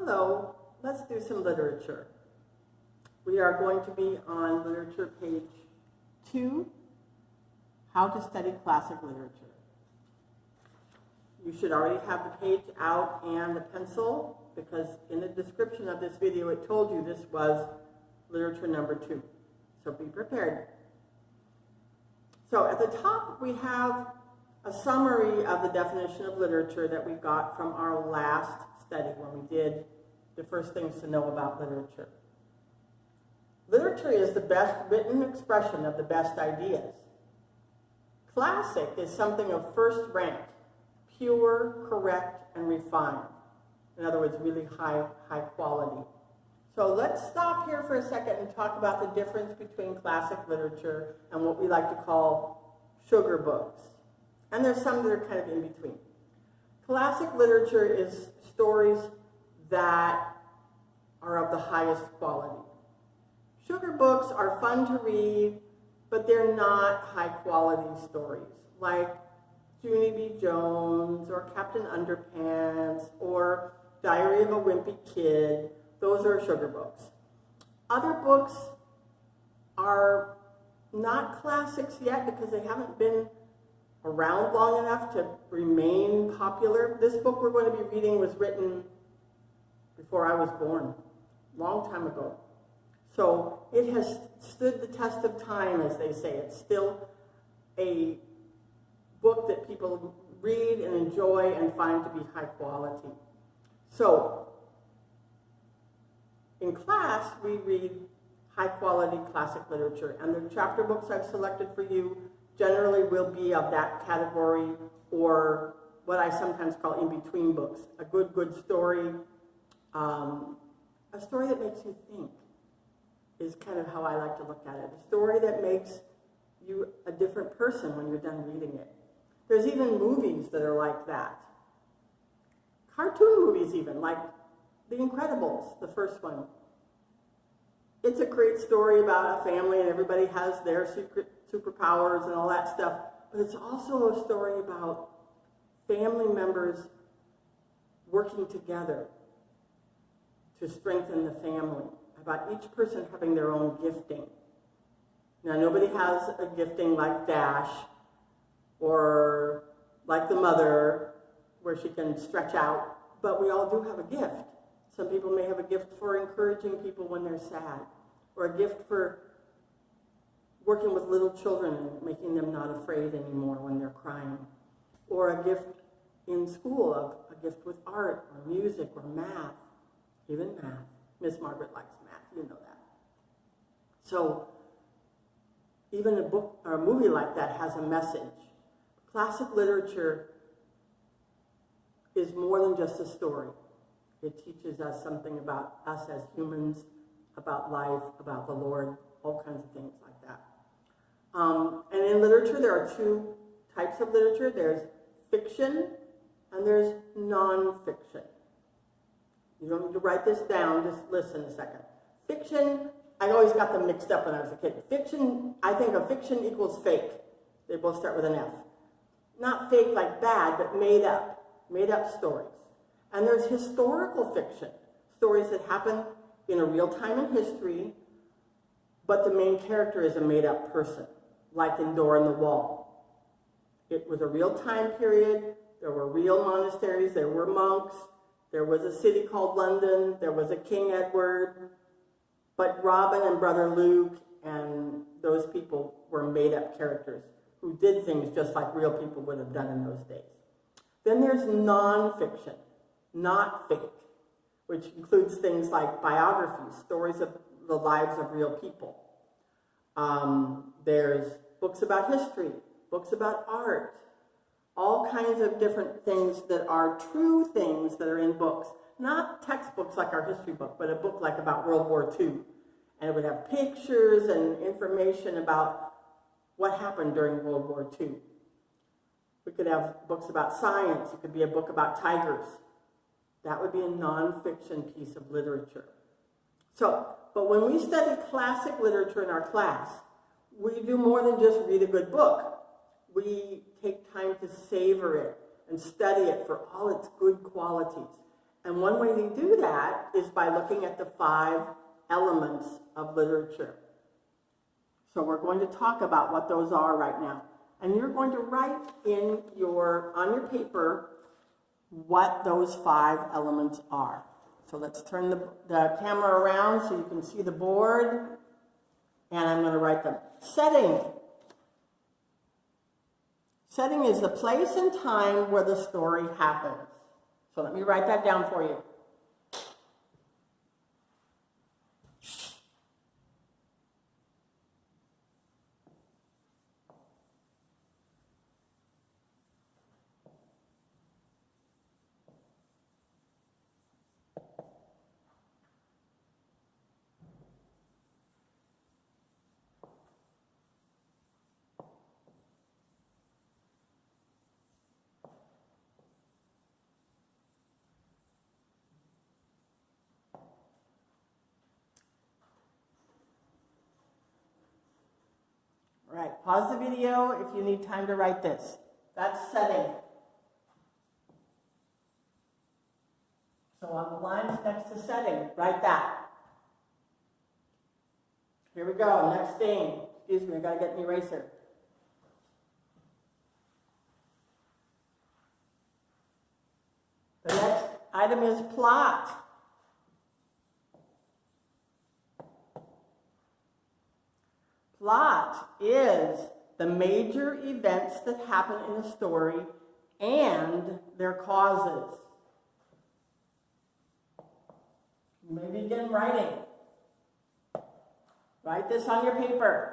Hello, let's do some literature. We are going to be on literature page 2, How to Study Classic Literature. You should already have the page out and the pencil, because in the description of this video it told you this was literature number 2. So be prepared. So at the top we have a summary of the definition of literature that we got from our last study when we did the first things to know about literature. Literature is the best written expression of the best ideas. Classic is something of first rank, pure, correct, and refined. In other words, really high quality. So let's stop here for a second and talk about the difference between classic literature and what we like to call sugar books. And there's some that are kind of in between. Classic literature is stories that are of the highest quality. Sugar books are fun to read, but they're not high quality stories, like Junie B. Jones or Captain Underpants or Diary of a Wimpy Kid. Those are sugar books. Other books are not classics yet because they haven't been around long enough to remain popular. This book we're going to be reading was written before I was born, a long time ago. So it has stood the test of time, as they say. It's still a book that people read and enjoy and find to be high quality. So in class, we read high quality classic literature, and the chapter books I've selected for you generally will be of that category, or what I sometimes call in-between books. A good story, a story that makes you think is kind of how I like to look at it. A story that makes you a different person when you're done reading it. There's even movies that are like that. Cartoon movies even, like The Incredibles, the first one. It's a great story about a family and everybody has their secret superpowers and all that stuff, but it's also a story about family members working together to strengthen the family, about each person having their own gifting. Now, nobody has a gifting like Dash or like the mother where she can stretch out, but we all do have a gift. Some people may have a gift for encouraging people when they're sad, or a gift for working with little children and making them not afraid anymore when they're crying, or a gift in school, of a gift with art or music or math, even math. Miss Margaret likes math, you know that. So even a book or a movie like that has a message. Classic literature is more than just a story. It teaches us something about us as humans, about life, about the Lord, all kinds of things like that. And in literature, there are two types of literature. There's fiction and there's non-fiction. You don't need to write this down, just listen a second. Fiction, I always got them mixed up when I was a kid. Fiction, I think of fiction equals fake. They both start with an F. Not fake like bad, but made up stories. And there's historical fiction, stories that happen in a real time in history, but the main character is a made-up person, like in Door on the Wall. It was a real time period. There were real monasteries. There were monks. There was a city called London. There was a King Edward. But Robin and Brother Luke and those people were made-up characters who did things just like real people would have done in those days. Then there's non-fiction, not fake, which includes things like biographies, stories of the lives of real people. There's books about history, books about art, all kinds of different things that are true things that are in books. Not textbooks like our history book, but a book like about World War II. And it would have pictures and information about what happened during World War II. We could have books about science. It could be a book about tigers. That would be a non-fiction piece of literature. So, but when we study classic literature in our class, we do more than just read a good book. We take time to savor it and study it for all its good qualities. And one way to do that is by looking at the 5 elements of literature. So we're going to talk about what those are right now. And you're going to write on your paper what those 5 elements are. So let's turn the camera around so you can see the board. And I'm going to write them. Setting. Setting is the place and time where the story happens. So let me write that down for you. All right, pause the video if you need time to write this. That's setting. So on the lines next to setting, write that. Here we go, next thing. Excuse me, I gotta get an eraser. The next item is plot. Plot is the major events that happen in a story and their causes. You may begin writing. Write this on your paper.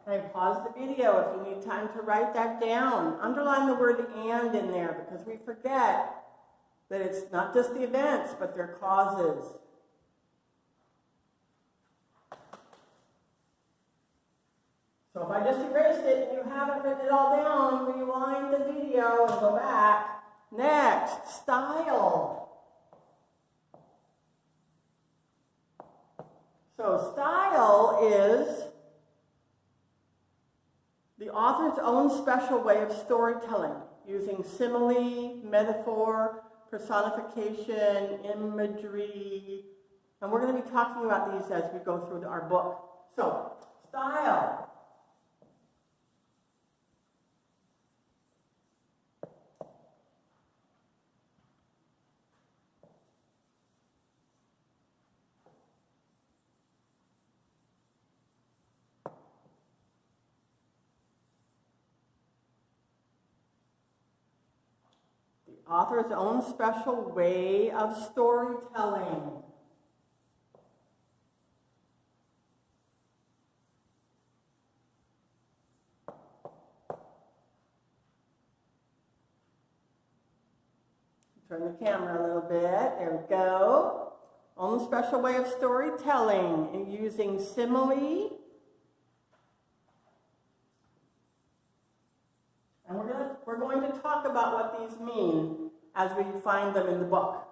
Okay, pause the video if you need time to write that down. Underline the word "and" in there because we forget that it's not just the events, but their causes. So if I just erased it and you haven't written it all down, rewind the video and go back. Next, style. So style is the author's own special way of storytelling, using simile, metaphor, personification, imagery, and we're going to be talking about these as we go through our book. So, style. Author's own special way of storytelling. Turn the camera a little bit. There we go. Own special way of storytelling and using simile. And we're going to talk about what these mean as we find them in the book.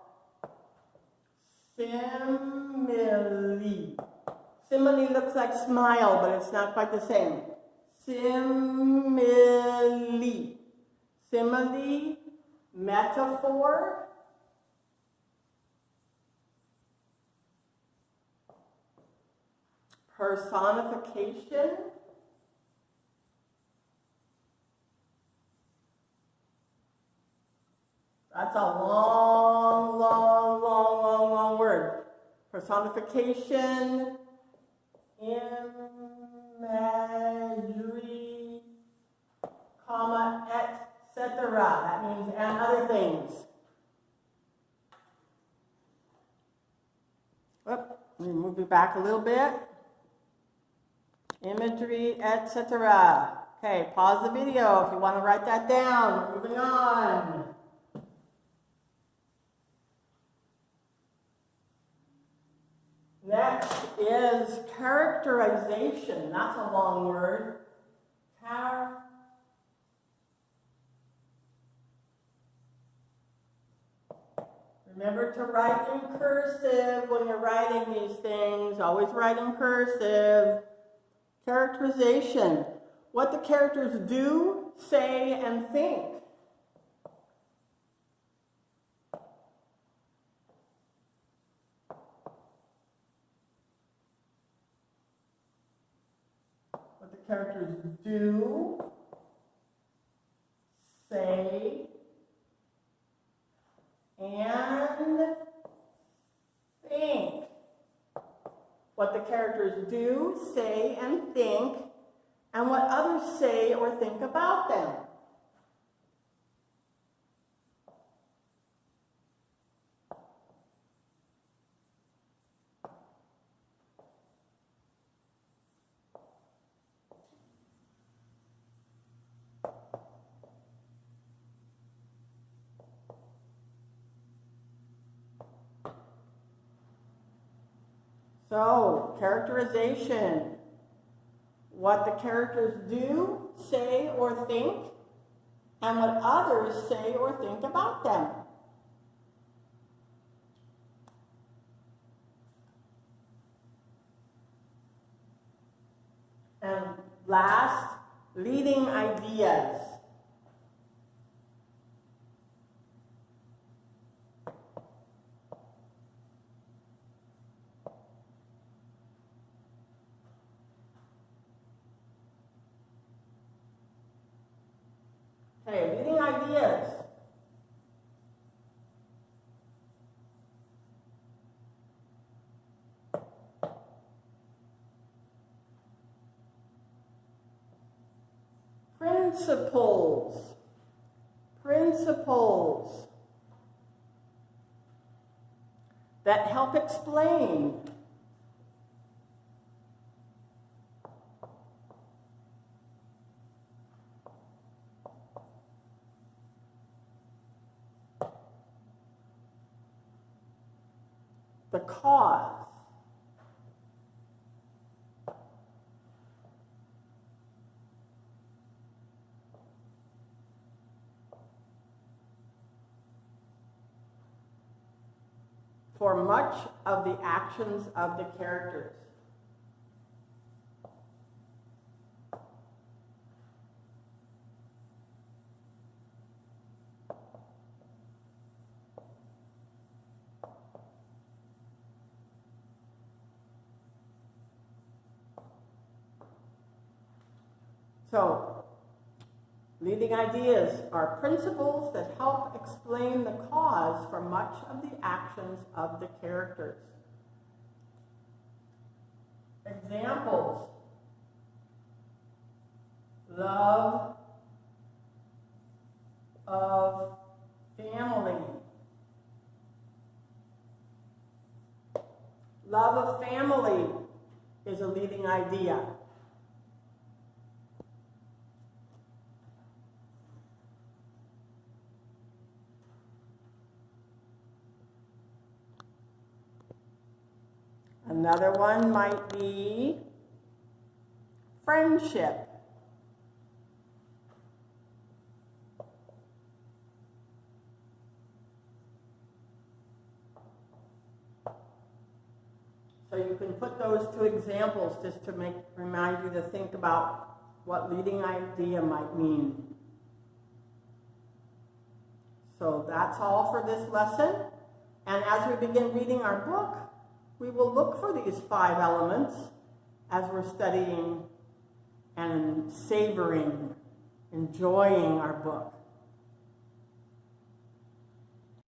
Simile. Simile looks like smile, but it's not quite the same. Simile. Simile, metaphor, personification, that's a long word. Personification, imagery, comma, etc. That means and other things. Let me move it back a little bit. Imagery, etc. Okay, pause the video if you want to write that down. We're moving on. is characterization. That's a long word. Remember to write in cursive when you're writing these things. Always write in cursive. Characterization. What the characters do, say, and think. What the characters do, say, and think. What the characters do, say, and think, and what others say or think about them. So, characterization. What the characters do, say, or think, and what others say or think about them. And last, leading ideas. Okay, leading ideas. Principles. Principles that help explain. The cause. For much of the actions of the characters. So, leading ideas are principles that help explain the cause for much of the actions of the characters. Examples. Love of family. Love of family is a leading idea. Another one might be friendship. So you can put those two examples just to remind you to think about what leading idea might mean. So that's all for this lesson. And as we begin reading our book, we will look for these 5 elements as we're studying and savoring, enjoying our book.